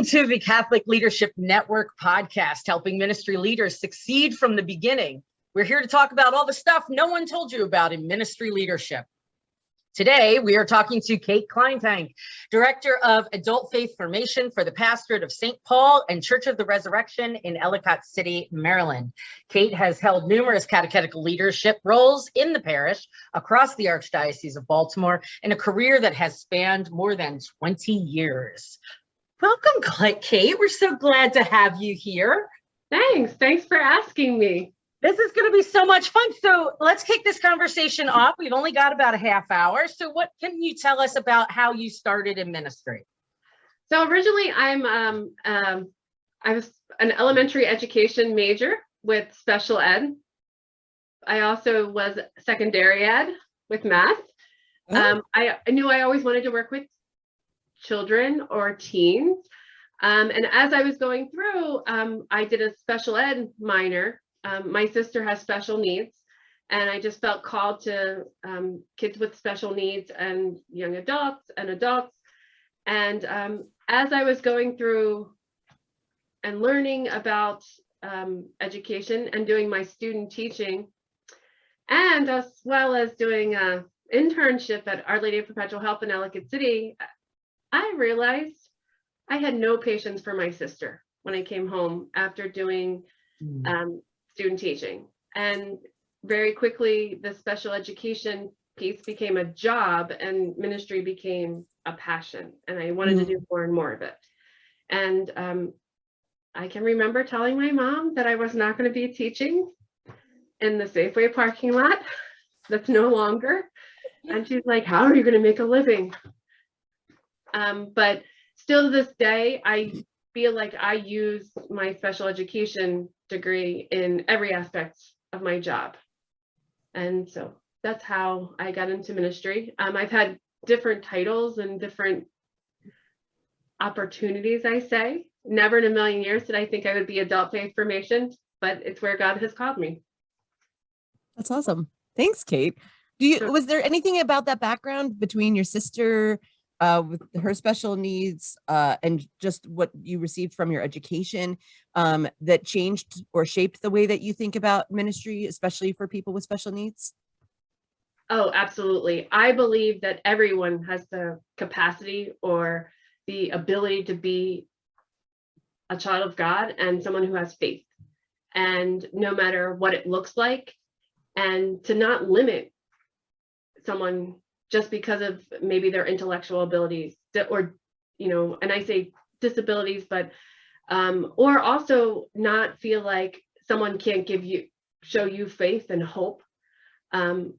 to the Catholic Leadership Network podcast, helping ministry leaders succeed from the beginning. We're here to talk about all the stuff no one told you about in ministry leadership. Today, we are talking to Kate Kleintank, Director of Adult Faith Formation for the Pastorate of St. Paul and Church of the Resurrection in Ellicott City, Maryland. Kate has held numerous catechetical leadership roles in the parish across the Archdiocese of Baltimore in a career that has spanned more than 20 years. Welcome, Kate. We're so glad to have you here. Thanks for asking me. This is going to be so much fun. So let's kick this conversation off. We've only got about a half hour. So what can you tell us about how you started in ministry? So originally I was an elementary education major with special ed. I also was secondary ed with math. I knew I always wanted to work with children or teens. And as I was going through, I did a special ed minor. My sister has special needs, and I just felt called to kids with special needs and young adults and adults. And as I was going through and learning about education and doing my student teaching, and as well as doing an internship at Our Lady of Perpetual Help in Ellicott City, I realized I had no patience for my sister when I came home after doing student teaching. And very quickly, the special education piece became a job and ministry became a passion. And I wanted to do more and more of it. And I can remember telling my mom that I was not going to be teaching in the Safeway parking lot. That's no longer. And she's like, how are you going to make a living? But still to this day, I feel like I use my special education degree in every aspect of my job. And so that's how I got into ministry. I've had different titles and different opportunities, I say. Never in a million years did I think I would be adult faith formation, but it's where God has called me. That's awesome. Thanks, Kate. Was there anything about that background between your sister with her special needs and just what you received from your education that changed or shaped the way that you think about ministry, especially for people with special needs? Oh, absolutely. I believe that everyone has the capacity or the ability to be a child of God and someone who has faith, and no matter what it looks like, and to not limit someone just because of maybe their intellectual abilities or, and I say disabilities, but, or also not feel like someone can't show you faith and hope.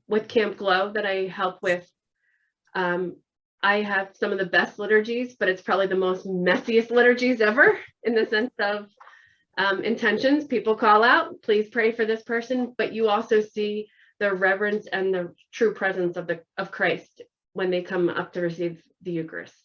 With Camp Glow that I help with, I have some of the best liturgies, but it's probably the most messiest liturgies ever in the sense of intentions. People call out, please pray for this person, but you also see the reverence and the true presence of Christ when they come up to receive the Eucharist.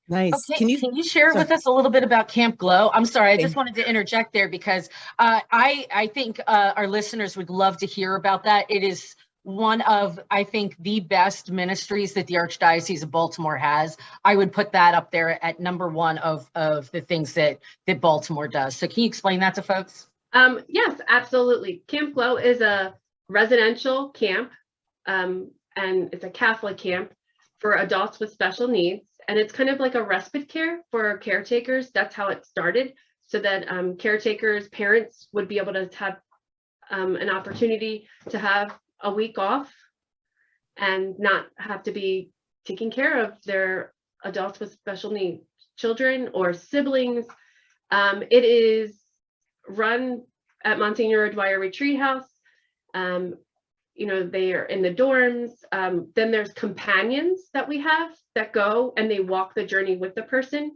Nice. Okay, can you share with us a little bit about Camp Glow? I'm sorry, I just wanted to interject there because I think our listeners would love to hear about that. It is one of, I think, the best ministries that the Archdiocese of Baltimore has. I would put that up there at number one of the things that Baltimore does. So can you explain that to folks? Yes, absolutely. Camp Glow is a residential camp, and it's a Catholic camp for adults with special needs. And it's kind of like a respite care for caretakers. That's how it started, so that caretakers, parents would be able to have an opportunity to have a week off and not have to be taking care of their adults with special needs, children or siblings. It is run at Monsignor Dwyer Retreat House. They are in the dorms. Then there's companions that we have that go and they walk the journey with the person.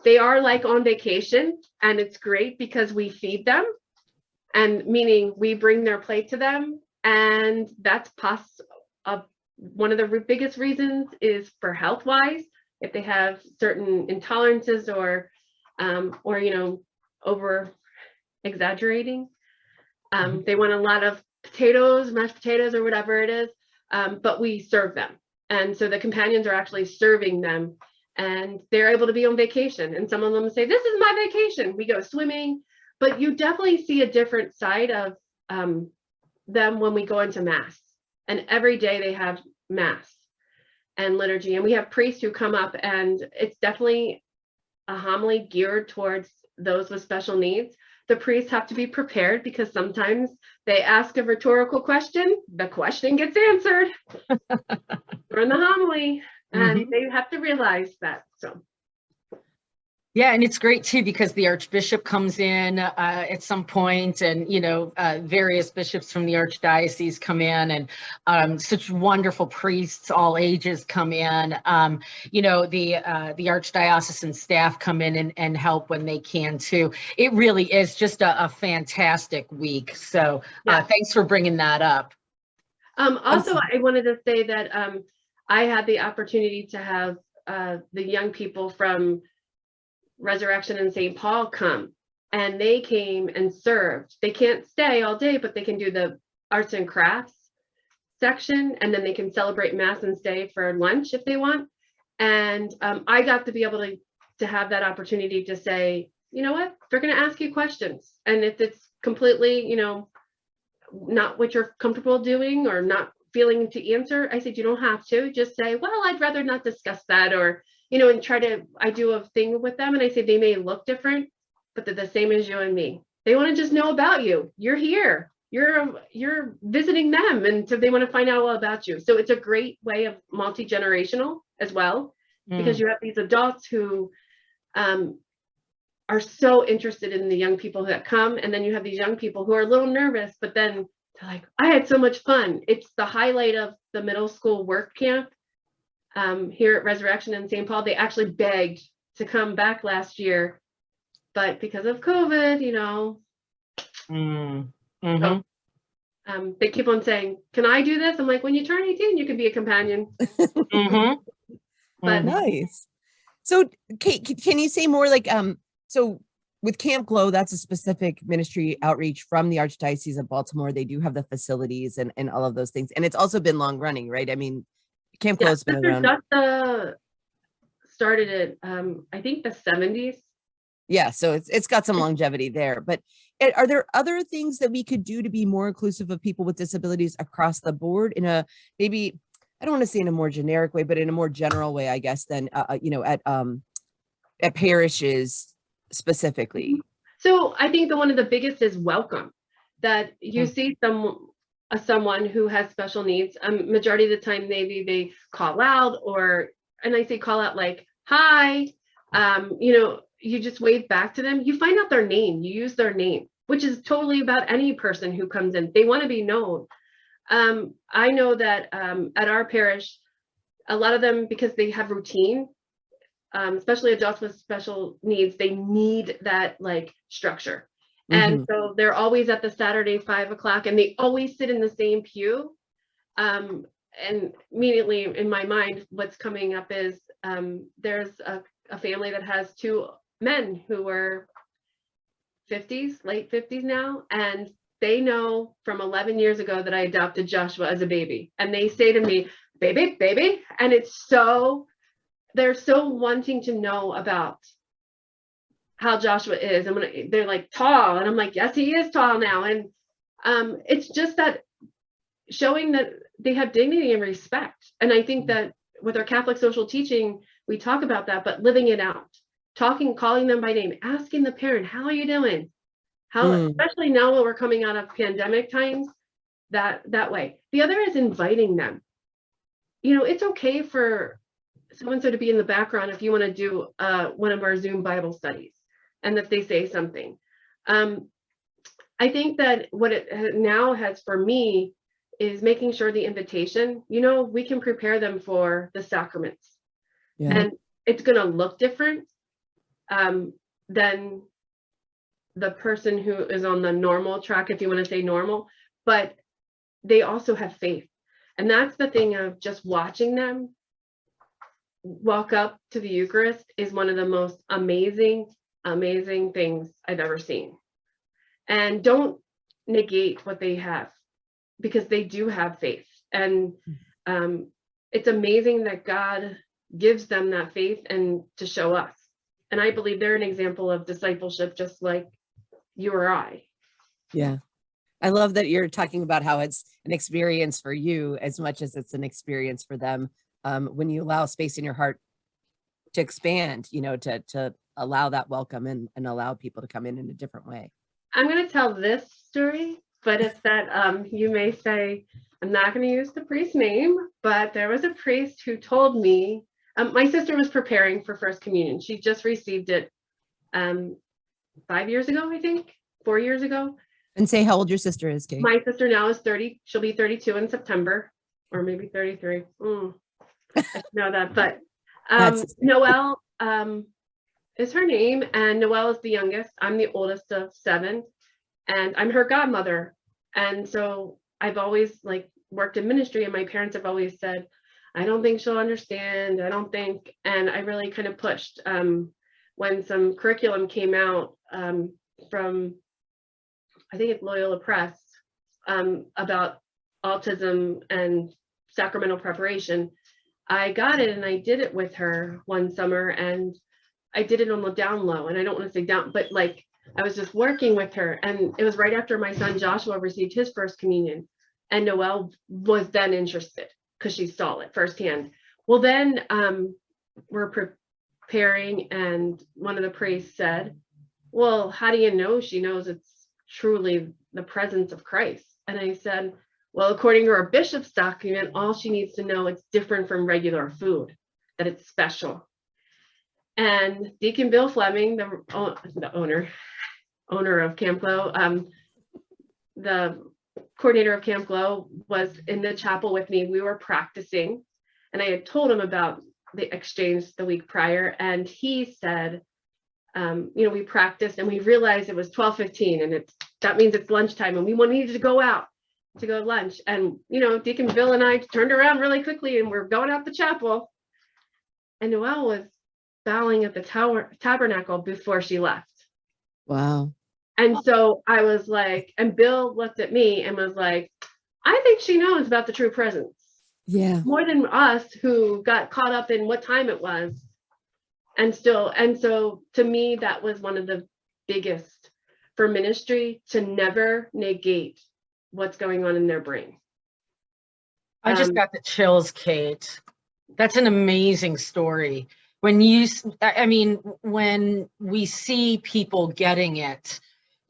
They are like on vacation, and it's great because we feed them, and meaning we bring their plate to them. And that's one of the biggest reasons is for health wise, if they have certain intolerances or over exaggerating. They want a lot of potatoes, mashed potatoes, or whatever it is, but we serve them. And so the companions are actually serving them and they're able to be on vacation. And some of them say, this is my vacation. We go swimming, but you definitely see a different side of them when we go into mass. And every day they have mass and liturgy. And we have priests who come up, and it's definitely a homily geared towards those with special needs. The priests have to be prepared because sometimes they ask a rhetorical question, the question gets answered during the homily, and they have to realize that. So yeah, and it's great too, because the archbishop comes in at some point, and, you know, various bishops from the archdiocese come in, and such wonderful priests, all ages come in. You know, the archdiocesan staff come in and help when they can too. It really is just a fantastic week. So thanks for bringing that up. Also, I wanted to say that I had the opportunity to have the young people from Resurrection in St. Paul come, and they came and served. They can't stay all day, but they can do the arts and crafts section, and then they can celebrate mass and stay for lunch if they want. And I got to be able to have that opportunity to say, you know what, they're going to ask you questions, and if it's completely, you know, not what you're comfortable doing or not feeling to answer, I said, you don't have to. Just say, well, I'd rather not discuss that, or, you know, and I do a thing with them, and I say they may look different, but they're the same as you and me. They want to just know about you. You're here. You're visiting them, and so they want to find out all about you. So it's a great way of multi-generational as well, because you have these adults who are so interested in the young people that come, and then you have these young people who are a little nervous, but then they're like, I had so much fun. It's the highlight of the middle school work camp. Here at Resurrection in St. Paul, they actually begged to come back last year, but because of COVID, you know, so, they keep on saying, can I do this? I'm like, when you turn 18, you can be a companion. But nice. So Kate, can you say more, like, so with Camp Glow, that's a specific ministry outreach from the Archdiocese of Baltimore. They do have the facilities and all of those things. And it's also been long running, right? I mean, Camp Glow's been around. Started it, I think the 70s. Yeah, so it's got some longevity there. But are there other things that we could do to be more inclusive of people with disabilities across the board in a, maybe, I don't want to say in a more generic way, but in a more general way, I guess, than you know, at parishes specifically? So I think one of the biggest is welcome. That you see someone who has special needs. Majority of the time, maybe they call out, and I say call out like, hi, you know, you just wave back to them. You find out their name, you use their name, which is totally about any person who comes in. They want to be known. I know that at our parish, a lot of them, because they have routine, especially adults with special needs, they need that like structure. And so they're always at the Saturday 5 o'clock, and they always sit in the same pew. And immediately in my mind, what's coming up is there's a family that has 2 men who were 50s, late 50s now, and they know from 11 years ago that I adopted Joshua as a baby. And they say to me, baby, baby. And they're so wanting to know about how Joshua is. They're like, tall. And I'm like, yes, he is tall now. And it's just that showing that they have dignity and respect. And I think that with our Catholic social teaching, we talk about that, but living it out, calling them by name, asking the parent, how are you doing? Especially now when we're coming out of pandemic times, that way. The other is inviting them. You know, it's okay for so-and-so to be in the background if you want to do one of our Zoom Bible studies, and if they say something. I think that what it now has for me is making sure the invitation, you know, we can prepare them for the sacraments. Yeah. And it's going to look different than the person who is on the normal track, if you want to say normal, but they also have faith. And that's the thing of just watching them walk up to the Eucharist is one of the most amazing things I've ever seen. And don't negate what they have, because they do have faith. And it's amazing that God gives them that faith and to show us. And I believe they're an example of discipleship, just like you or I. Yeah. I love that you're talking about how it's an experience for you as much as it's an experience for them. When you allow space in your heart to expand, to allow that welcome and allow people to come in a different way. I'm going to tell this story, but it's that you may say, I'm not going to use the priest's name, but there was a priest who told me, my sister was preparing for First Communion. She just received it 5 years ago, I think, 4 years ago. And say how old your sister is, Kate. My sister now is 30. She'll be 32 in September, or maybe 33. I should know that, but Noelle is her name, and Noelle is the youngest. I'm the oldest of 7, and I'm her godmother. And so I've always worked in ministry, and my parents have always said, I don't think she'll understand. I don't think, and I really kind of pushed when some curriculum came out from, I think it's Loyola Press, about autism and sacramental preparation. I got it and I did it with her one summer, and I did it on the down low, and I don't want to say down, but I was just working with her, and it was right after my son Joshua received his first communion, and Noelle was then interested because she saw it firsthand. Well, then we're preparing, and one of the priests said, well, how do you know she knows it's truly the presence of Christ? And I said, well, according to our bishop's document, all she needs to know, it's different from regular food, that it's special. And Deacon Bill Fleming, the owner of Camp Glow, the coordinator of Camp Glow, was in the chapel with me. We were practicing, and I had told him about the exchange the week prior, and he said, we practiced and we realized it was 12:15, and that means it's lunchtime, and we needed to go out to go to lunch. And Deacon Bill and I turned around really quickly, and we're going out the chapel, and Noelle was bowing at the tabernacle before she left. Wow. And so I was like, and Bill looked at me and was like, I think she knows about the true presence. Yeah. More than us, who got caught up in what time it was. And so to me, that was one of the biggest for ministry, to never negate what's going on in their brain. I just got the chills, Kate. That's an amazing story. When we see people getting it,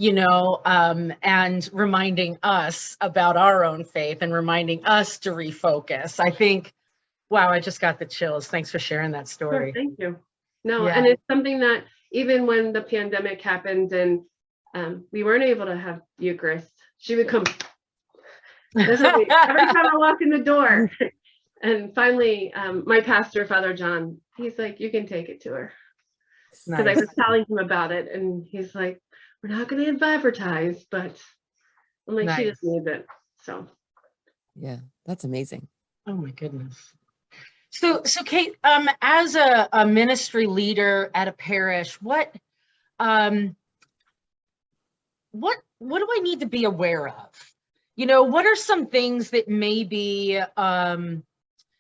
and reminding us about our own faith and reminding us to refocus, I think, wow, I just got the chills. Thanks for sharing that story. Sure, thank you. No, Yeah. and it's something that even when the pandemic happened and we weren't able to have Eucharist, she would come every time I walk in the door. And finally, my pastor, Father John, he's like, you can take it to her. Because I was telling him about it, and he's like, we're not going to advertise, but I'm like, she just needs it. So yeah, that's amazing. Oh my goodness. So Kate, as a ministry leader at a parish, what do I need to be aware of? What are some things that may be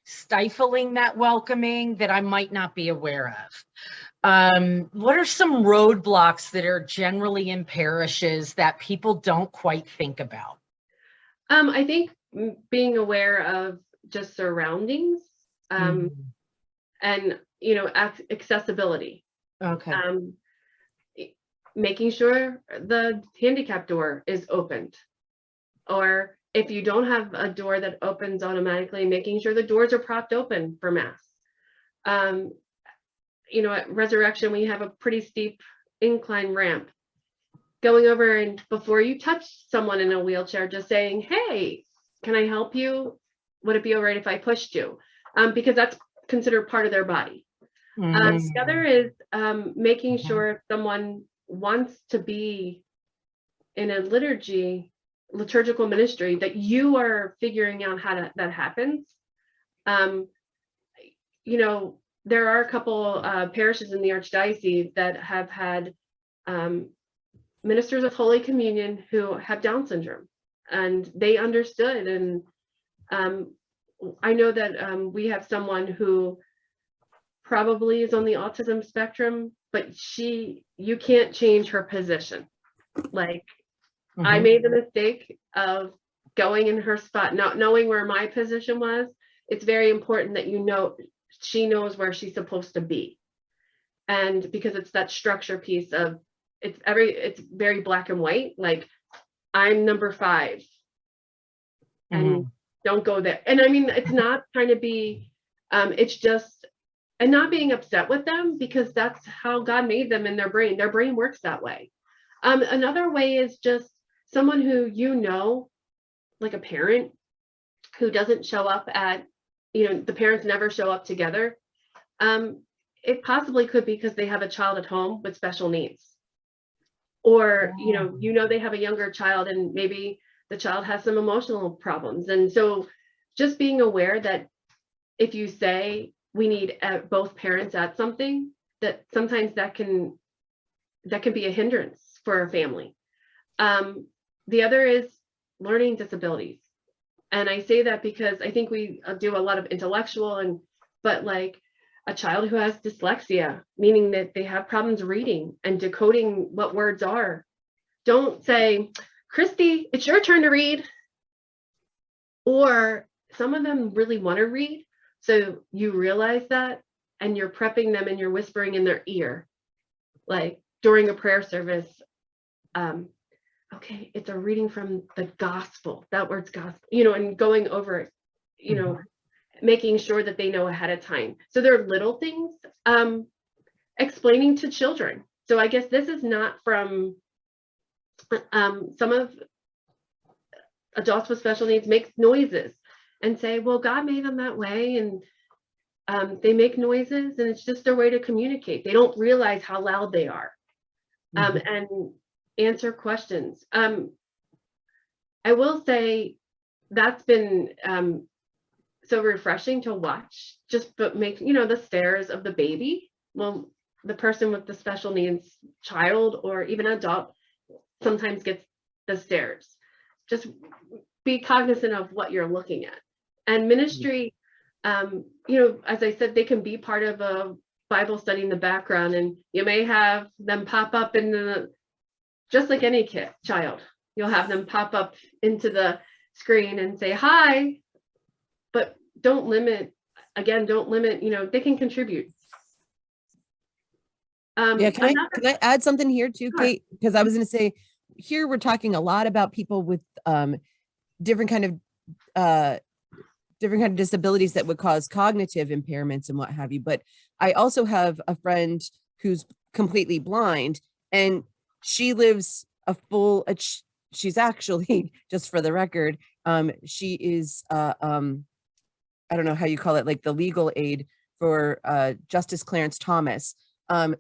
stifling that welcoming that I might not be aware of? What are some roadblocks that are generally in parishes that people don't quite think about? I think being aware of just surroundings, and accessibility. Okay. Making sure the handicap door is opened, or if you don't have a door that opens automatically, making sure the doors are propped open for Mass. At Resurrection, we have a pretty steep incline ramp. Going over, and before you touch someone in a wheelchair, just saying, hey, can I help you? Would it be all right if I pushed you? Because that's considered part of their body. The other is making sure if someone wants to be in a liturgical ministry, that you are figuring out how that happens. There are a couple parishes in the Archdiocese that have had ministers of Holy Communion who have Down syndrome, and they understood. And I know that we have someone who probably is on the autism spectrum, but you can't change her position. Like, I made the mistake of going in her spot, not knowing where my position was. It's very important that she knows where she's supposed to be. And because it's that structure piece of it's very black and white. Like, I'm number 5 and don't go there. And I mean, it's not trying to be, it's just, and not being upset with them, because that's how God made them in their brain. Their brain works that way. Another way is just someone who, like a parent who doesn't show up at, the parents never show up together. It possibly could be because they have a child at home with special needs. Or, they have a younger child and maybe the child has some emotional problems. And so just being aware that if you say we need both parents at something, that sometimes that can be a hindrance for a family. The other is learning disabilities. And I say that because I think we do a lot of intellectual but like a child who has dyslexia, meaning that they have problems reading and decoding what words are. Don't say, Christy, it's your turn to read. Or some of them really want to read. So you realize that and you're prepping them and you're whispering in their ear, like during a prayer service. Okay, it's a reading from the gospel. That word's gospel, and going over it, making sure that they know ahead of time. So there are little things, explaining to children. So I guess this is not from some of adults with special needs make noises and say, well, God made them that way. And they make noises and it's just their way to communicate. They don't realize how loud they are. And answer questions. I will say that's been so refreshing to watch, but make, the stares of the baby. Well, the person with the special needs child or even adult sometimes gets the stares. Just be cognizant of what you're looking at. And ministry, as I said, they can be part of a Bible study in the background, and you may have them pop up just like any child, you'll have them pop up into the screen and say hi, but don't limit, they can contribute. Can I add something here too, Kate? Because I was going to say, here we're talking a lot about people with different kind of disabilities that would cause cognitive impairments and what have you. But I also have a friend who's completely blind, and she lives she's actually, just for the record, she is, I don't know how you call it, like the legal aid for Justice Clarence Thomas.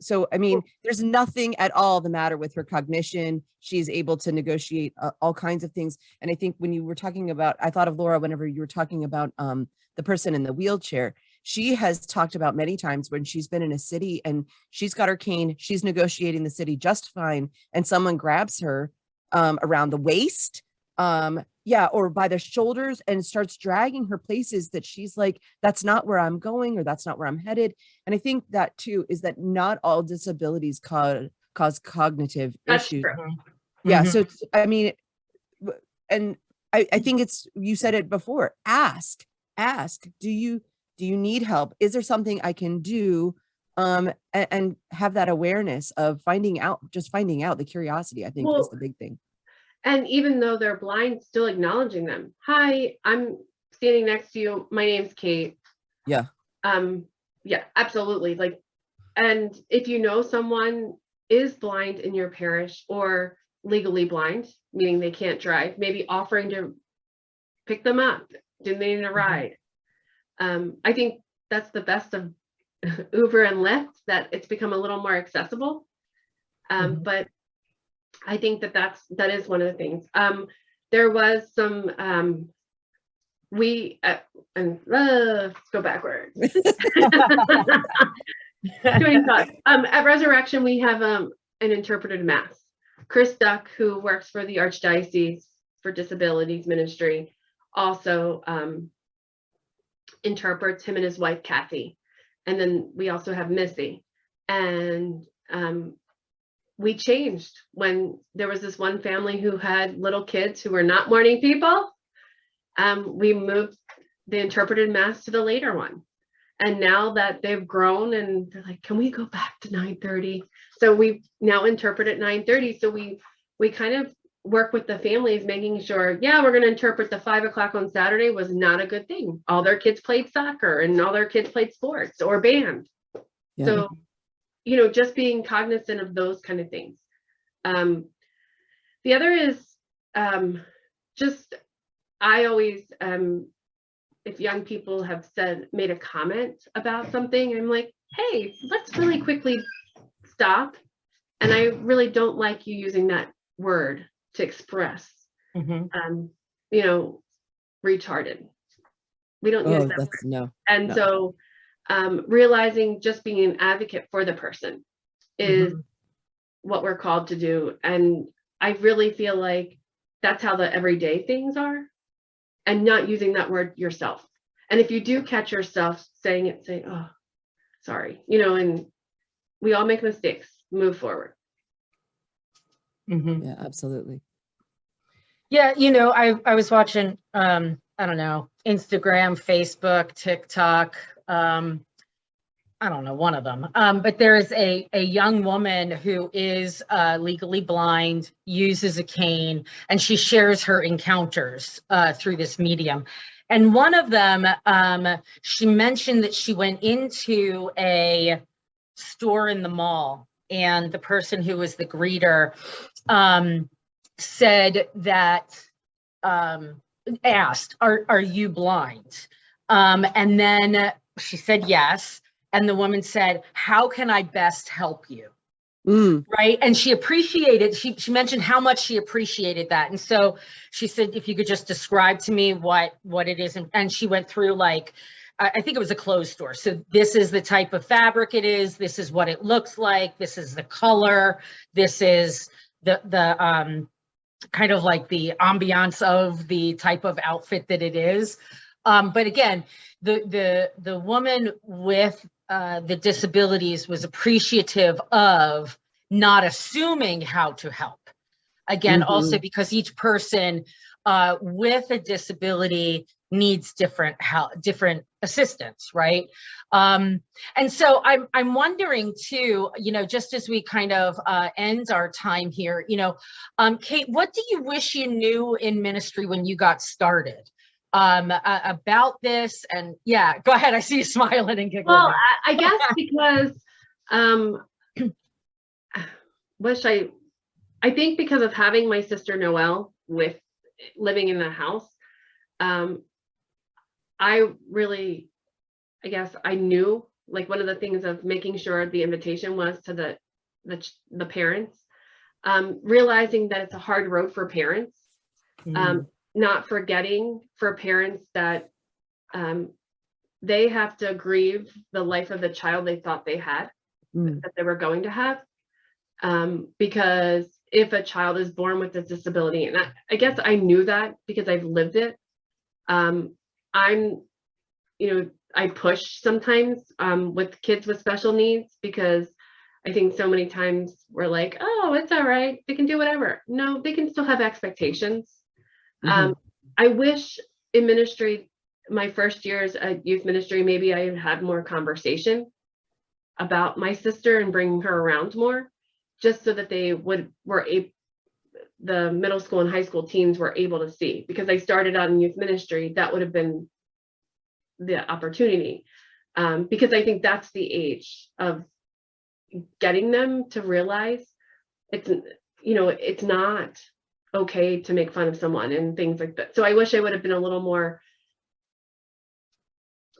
So, I mean, there's nothing at all the matter with her cognition. She's able to negotiate all kinds of things. And I think when you were talking about, I thought of Laura whenever you were talking about the person in the wheelchair. She has talked about many times when she's been in a city and she's got her cane, she's negotiating the city just fine, and someone grabs her around the waist, or by the shoulders and starts dragging her places that she's like, that's not where I'm going, or that's not where I'm headed. And I think that too is that not all disabilities cause cognitive issues. True. Yeah. So I mean, and I think you said it before, ask, do you need help? Is there something I can do? And have that awareness of finding out, the curiosity, I think is the big thing. And even though they're blind, still acknowledging them. Hi, I'm standing next to you. My name's Kate. Yeah. Yeah, absolutely. Like, and if someone is blind in your parish or legally blind, meaning they can't drive, maybe offering to pick them up. Do they need a ride? I think that's the best of Uber and Lyft, that it's become a little more accessible. But I think that is one of the things. There was some, let's go backwards. At Resurrection, we have an interpreter to Mass. Chris Duck, who works for the Archdiocese for Disabilities Ministry, also interprets. Him and his wife, Kathy. And then we also have Missy. And we changed when there was this one family who had little kids who were not morning people. We moved the interpreted mass to the later one. And now that they've grown and they're like, can we go back to 9:30? So we now interpret at 9:30. So we kind of work with the families, making sure, yeah, we're going to interpret the 5 o'clock on Saturday was not a good thing. All their kids played soccer and all their kids played sports or band. Yeah. So, you know, just being cognizant of those kind of things. The other is just, I always, if young people have made a comment about something, I'm like, hey, let's really quickly stop. And I really don't like you using that word to express, you know, retarded. We don't use that word. No. And no. so realizing just being an advocate for the person is what we're called to do. And I really feel like that's how the everyday things are, and not using that word yourself. And if you do catch yourself saying it, say, oh, sorry, you know, and we all make mistakes, move forward. Yeah, absolutely. Yeah, you know, I was watching, I don't know, Instagram, Facebook, TikTok, I don't know, one of them. But there is a young woman who is legally blind, uses a cane, and she shares her encounters through this medium. And one of them, she mentioned that she went into a store in the mall, and the person who was the greeter said that, asked, are you blind? And then she said yes. And the woman said, how can I best help you? Right. And she appreciated, she mentioned how much she appreciated that. And so she said, if you could just describe to me what it is. And she went through, like, I think it was a clothes store. So this is the type of fabric it is. This is what it looks like. This is the color. This is the kind of like the ambiance of the type of outfit that it is. But again, the woman with the disabilities was appreciative of not assuming how to help. Again, also because each person with a disability needs different help, different assistance, right? And so I'm wondering too, you know, just as we kind of end our time here, you know, Kate, what do you wish you knew in ministry when you got started about this? And yeah, go ahead. I see you smiling and giggling. Well, I guess because I think because of having my sister Noelle with living in the house, I really, I guess I knew, like, one of the things of making sure the invitation was to the parents, realizing that it's a hard road for parents, not forgetting for parents that they have to grieve the life of the child they thought they had, that they were going to have, because if a child is born with a disability, and I guess I knew that because I've lived it, I push sometimes with kids with special needs, because I think so many times we're like, oh, it's all right, they can do whatever. No, they can still have expectations. I wish in ministry, my first years at youth ministry, maybe I had more conversation about my sister and bringing her around more, just so that they the middle school and high school teens were able to see, because I started out in youth ministry, that would have been the opportunity, because I think that's the age of getting them to realize it's not okay to make fun of someone and things like that. So I wish I would have been a little more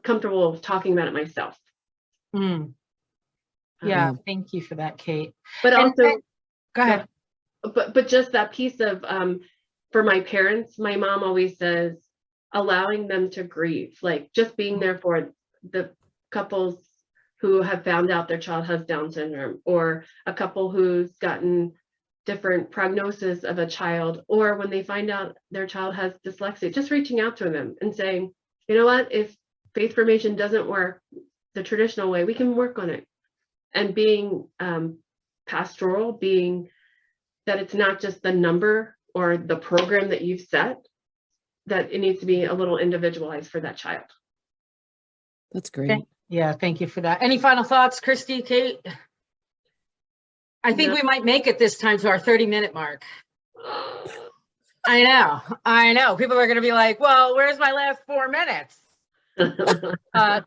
comfortable talking about it myself. Yeah, thank you for that, Kate. But also, go ahead. But just that piece of for my parents, my mom always says, allowing them to grieve, like just being there for the couples who have found out their child has Down syndrome, or a couple who's gotten different prognosis of a child, or when they find out their child has dyslexia, just reaching out to them and saying, you know what, if faith formation doesn't work, the traditional way, we can work on it. And being pastoral, being that it's not just the number or the program that you've set, that it needs to be a little individualized for that child. That's great. Yeah, thank you for that. Any final thoughts, Christy, Kate? I think we might make it this time to our 30-minute mark. I know. People are going to be like, well, where's my last 4 minutes?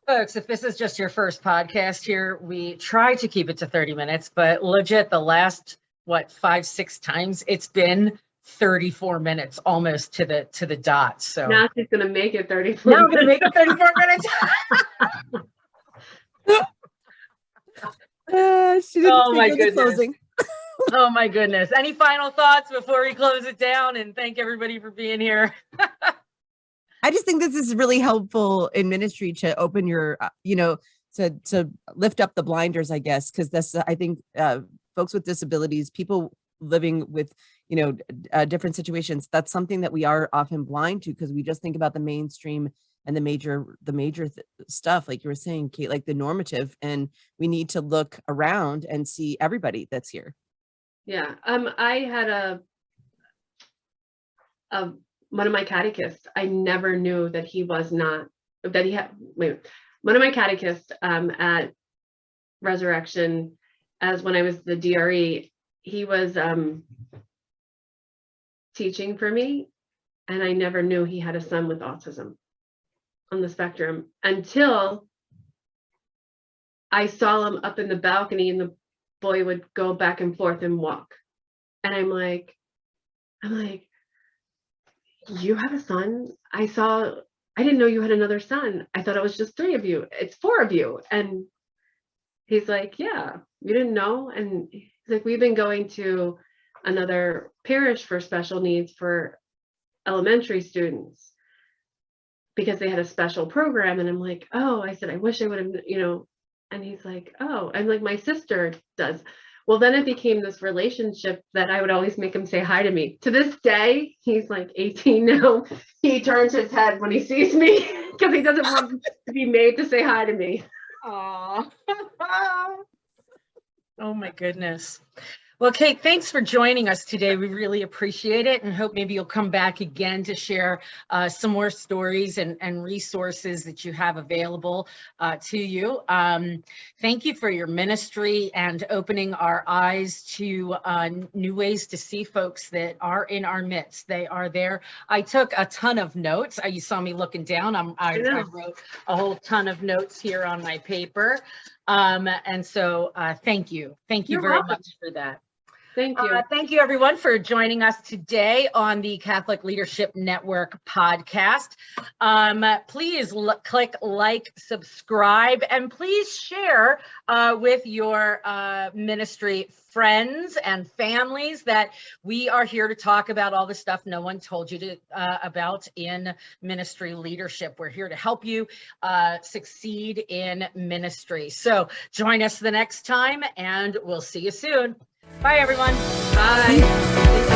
Folks, if this is just your first podcast here, we try to keep it to 30 minutes, but legit the last, 5-6 times it's been 34 minutes almost to the dot. So now she's going to make it 34 Now I'm going to make it 34 minutes. She didn't Oh my think of the goodness. closing. Oh my goodness. Any final thoughts before we close it down and thank everybody for being here? I just think this is really helpful in ministry to open your, to lift up the blinders, I guess, because that's, I think, folks with disabilities, people living with, different situations, that's something that we are often blind to because we just think about the mainstream and the major stuff, like you were saying, Kate, like the normative, and we need to look around and see everybody that's here. Yeah. I had one of my catechists, I never knew that he was not, that he had, one of my catechists at Resurrection, as when I was the DRE, he was teaching for me, and I never knew he had a son with autism on the spectrum until I saw him up in the balcony and the boy would go back and forth and walk. And I'm like, you have a son? I didn't know you had another son. I thought it was just 3 of you. It's 4 of you. And he's like, yeah, you didn't know? And he's like, we've been going to another parish for special needs for elementary students because they had a special program. And I'm like, oh, I said, I wish I would have, and he's like, oh, I'm like, my sister does. Well, then it became this relationship that I would always make him say hi to me. To this day, he's like 18 now. He turns his head when he sees me because he doesn't want to be made to say hi to me. Aww. Oh my goodness. Well, Kate, thanks for joining us today. We really appreciate it and hope maybe you'll come back again to share some more stories and resources that you have available to you. Thank you for your ministry and opening our eyes to new ways to see folks that are in our midst. They are there. I took a ton of notes. You saw me looking down. I wrote a whole ton of notes here on my paper. And so thank you. Thank you very much for that. Thank you. Thank you, everyone, for joining us today on the Catholic Leadership Network podcast. Please click like, subscribe, and please share with your ministry friends and families that we are here to talk about all the stuff no one told you about in ministry leadership. We're here to help you succeed in ministry. So join us the next time, and we'll see you soon. Bye, everyone. Bye.